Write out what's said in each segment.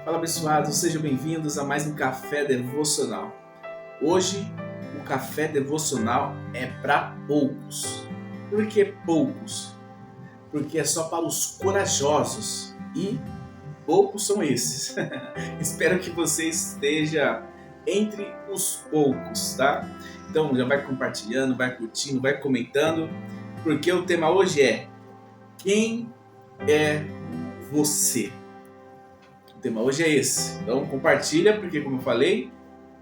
Fala abençoados, sejam bem-vindos a mais um Café Devocional. Hoje o Café Devocional é para poucos. Por que poucos? Porque é só para os corajosos e poucos são esses. Espero que você esteja entre os poucos, tá? Então já vai compartilhando, vai curtindo, vai comentando, porque o tema hoje é: quem é você? O tema hoje é esse. Então compartilha, porque como eu falei,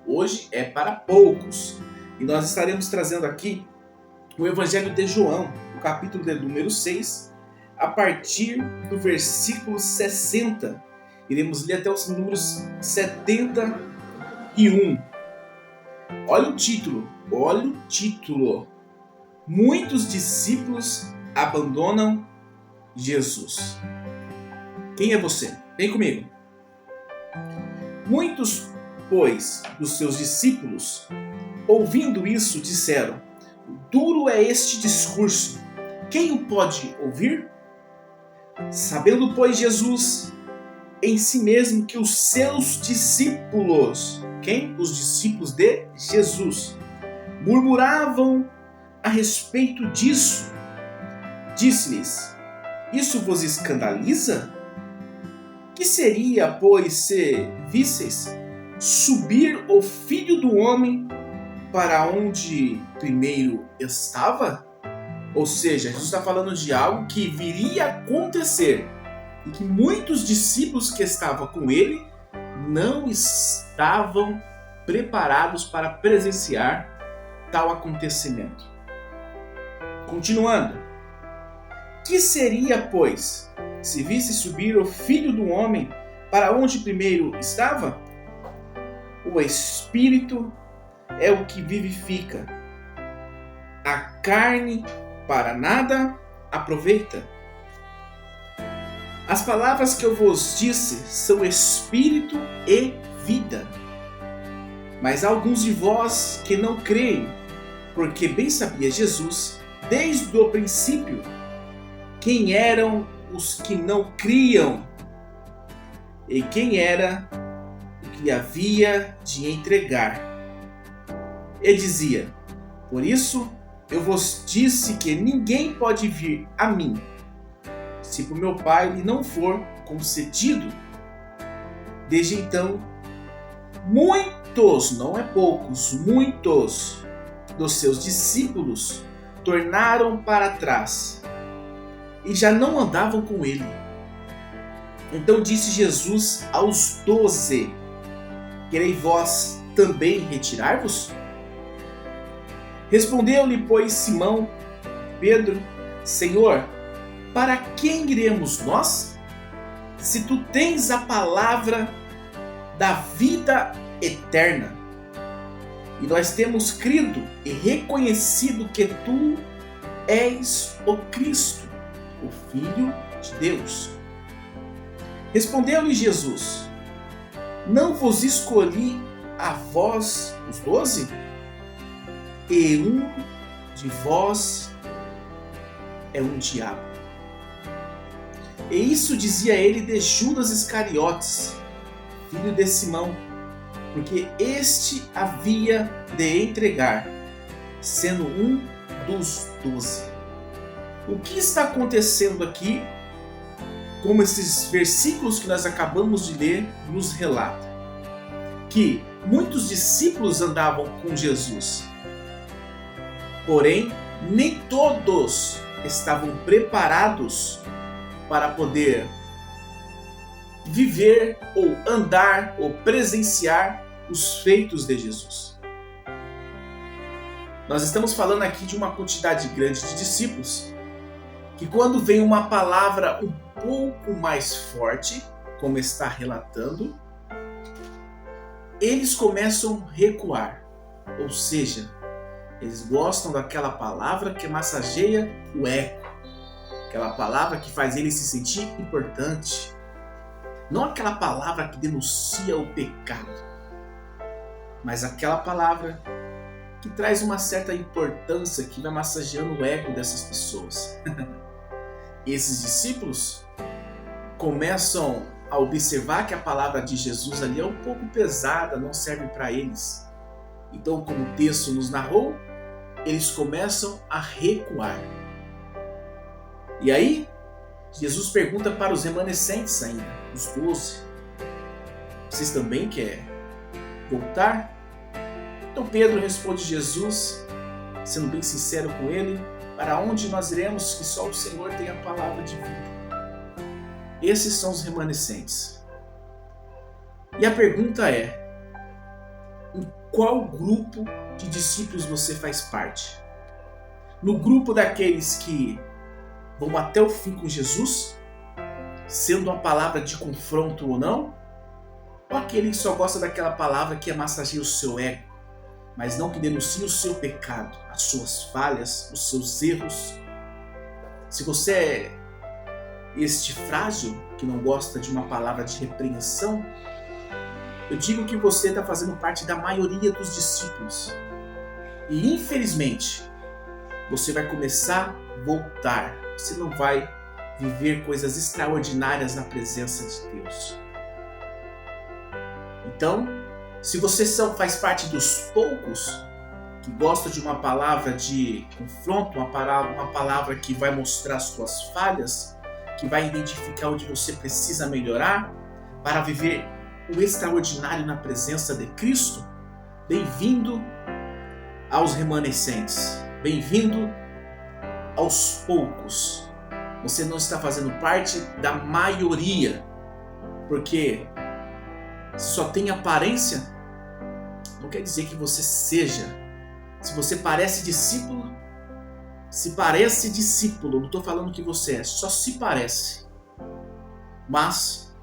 hoje é para poucos. E nós estaremos trazendo aqui o Evangelho de João, o capítulo de número 6, a partir do versículo 60. Iremos ler até os números 71. Olha o título. Muitos discípulos abandonam Jesus. Quem é você? Vem comigo. Muitos, pois, dos seus discípulos, ouvindo isso, disseram: duro é este discurso, quem o pode ouvir? Sabendo, pois, Jesus em si mesmo que os seus discípulos, quem? Os discípulos de Jesus, murmuravam a respeito disso, disse-lhes: isso vos escandaliza? Que seria, pois, se visseis subir o Filho do Homem para onde primeiro estava? Ou seja, Jesus está falando de algo que viria a acontecer e que muitos discípulos que estavam com ele não estavam preparados para presenciar tal acontecimento. Continuando. Que seria, pois, se visse subir o Filho do Homem para onde primeiro estava? O Espírito é o que vivifica. A carne para nada aproveita. As palavras que eu vos disse são Espírito e vida. Mas há alguns de vós que não creem, porque bem sabia Jesus, desde o princípio, quem eram os que não criam e quem era o que havia de entregar. E dizia: por isso eu vos disse que ninguém pode vir a mim, se por meu Pai lhe não for concedido. Desde então, muitos, não é poucos, muitos dos seus discípulos tornaram para trás e já não andavam com ele. Então disse Jesus aos 12: querei vós também retirar-vos? Respondeu-lhe, pois, Simão Pedro: Senhor, para quem iremos nós? Se tu tens a palavra da vida eterna. E nós temos crido e reconhecido que tu és o Cristo, o Filho de Deus. Respondeu-lhe Jesus: não vos escolhi a vós os 12? E um de vós é um diabo. E isso dizia ele de Judas Iscariotes, filho de Simão, porque este havia de entregar, sendo um dos 12. O que está acontecendo aqui, como esses versículos que nós acabamos de ler nos relata? Que muitos discípulos andavam com Jesus, porém nem todos estavam preparados para poder viver ou andar ou presenciar os feitos de Jesus. Nós estamos falando aqui de uma quantidade grande de discípulos que, quando vem uma palavra um pouco mais forte, como está relatando, eles começam a recuar. Ou seja, eles gostam daquela palavra que massageia o ego, aquela palavra que faz ele se sentir importante, não aquela palavra que denuncia o pecado, mas aquela palavra que traz uma certa importância, que vai massageando o ego dessas pessoas. Esses discípulos começam a observar que a palavra de Jesus ali é um pouco pesada, não serve para eles. Então, como o texto nos narrou, eles começam a recuar. E aí, Jesus pergunta para os remanescentes ainda, os 12, vocês também querem voltar? Então Pedro responde a Jesus, sendo bem sincero com ele, para onde nós iremos que só o Senhor tem a palavra de vida? Esses são os remanescentes. E a pergunta é, em qual grupo de discípulos você faz parte? No grupo daqueles que vão até o fim com Jesus, sendo uma palavra de confronto ou não? Ou aquele que só gosta daquela palavra que massageia o seu ego, mas não que denuncia o seu pecado, as suas falhas, os seus erros? Se você é este frágil, que não gosta de uma palavra de repreensão, eu digo que você está fazendo parte da maioria dos discípulos. E infelizmente, você vai começar a voltar. Você não vai viver coisas extraordinárias na presença de Deus. Então, se você faz parte dos poucos que gostam de uma palavra de confronto, uma palavra que vai mostrar suas falhas, que vai identificar onde você precisa melhorar para viver o extraordinário na presença de Cristo, bem-vindo aos remanescentes, bem-vindo aos poucos. Você não está fazendo parte da maioria, porque se só tem aparência, não quer dizer que você seja. Se você parece discípulo, não estou falando que você é, só se parece, mas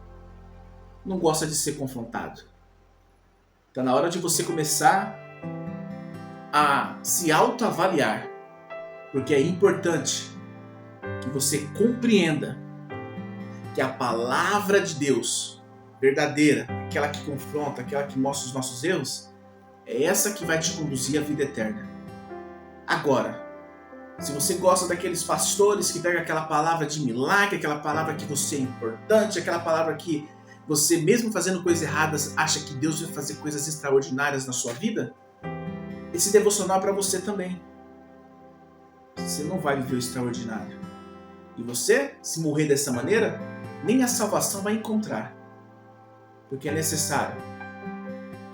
não gosta de ser confrontado. Está na hora de você começar a se autoavaliar, porque é importante que você compreenda que a palavra de Deus, verdadeira, aquela que confronta, aquela que mostra os nossos erros, é essa que vai te conduzir à vida eterna. Agora, se você gosta daqueles pastores que pegam aquela palavra de milagre, aquela palavra que você é importante, aquela palavra que você, mesmo fazendo coisas erradas, acha que Deus vai fazer coisas extraordinárias na sua vida, esse devocional é para você também. Você não vai viver o extraordinário. E você, se morrer dessa maneira, nem a salvação vai encontrar. Porque é necessário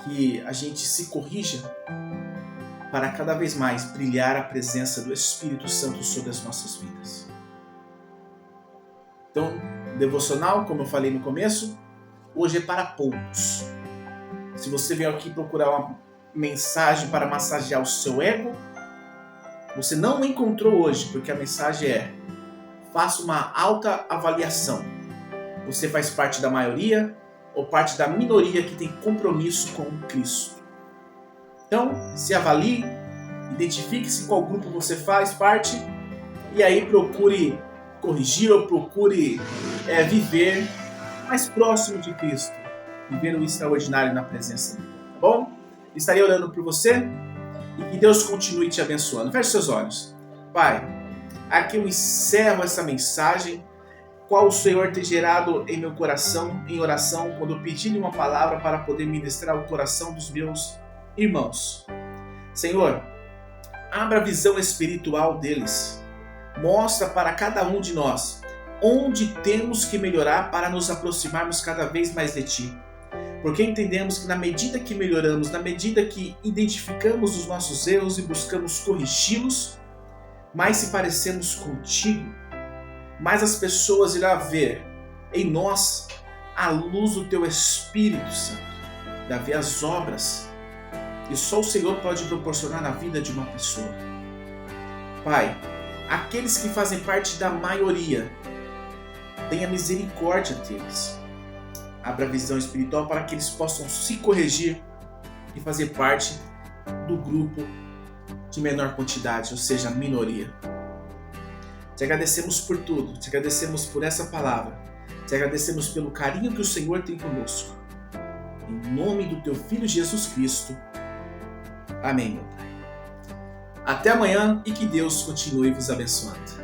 que a gente se corrija para cada vez mais brilhar a presença do Espírito Santo sobre as nossas vidas. Então, devocional, como eu falei no começo, hoje é para poucos. Se você veio aqui procurar uma mensagem para massagear o seu ego, você não encontrou hoje, porque a mensagem é: faça uma alta avaliação. Você faz parte da maioria ou parte da minoria que tem compromisso com Cristo? Então, se avalie, identifique-se qual grupo você faz parte e aí procure corrigir ou procure viver mais próximo de Cristo, viver o extraordinário na presença dele, tá bom? Estarei orando por você e que Deus continue te abençoando. Feche seus olhos. Pai, aqui eu encerro essa mensagem, qual o Senhor tem gerado em meu coração, em oração, quando eu pedi-lhe uma palavra para poder ministrar o coração dos meus irmãos. Senhor, abra a visão espiritual deles. Mostra para cada um de nós onde temos que melhorar para nos aproximarmos cada vez mais de Ti. Porque entendemos que na medida que melhoramos, na medida que identificamos os nossos erros e buscamos corrigi-los, mais se parecemos contigo, mais as pessoas irão ver em nós a luz do Teu Espírito Santo, irá ver as obras e só o Senhor pode proporcionar na vida de uma pessoa. Pai, aqueles que fazem parte da maioria, tenha misericórdia deles. Abra a visão espiritual para que eles possam se corrigir e fazer parte do grupo de menor quantidade, ou seja, a minoria. Te agradecemos por tudo, te agradecemos por essa palavra, te agradecemos pelo carinho que o Senhor tem conosco. Em nome do Teu Filho Jesus Cristo. Amém, meu Pai. Até amanhã e que Deus continue vos abençoando.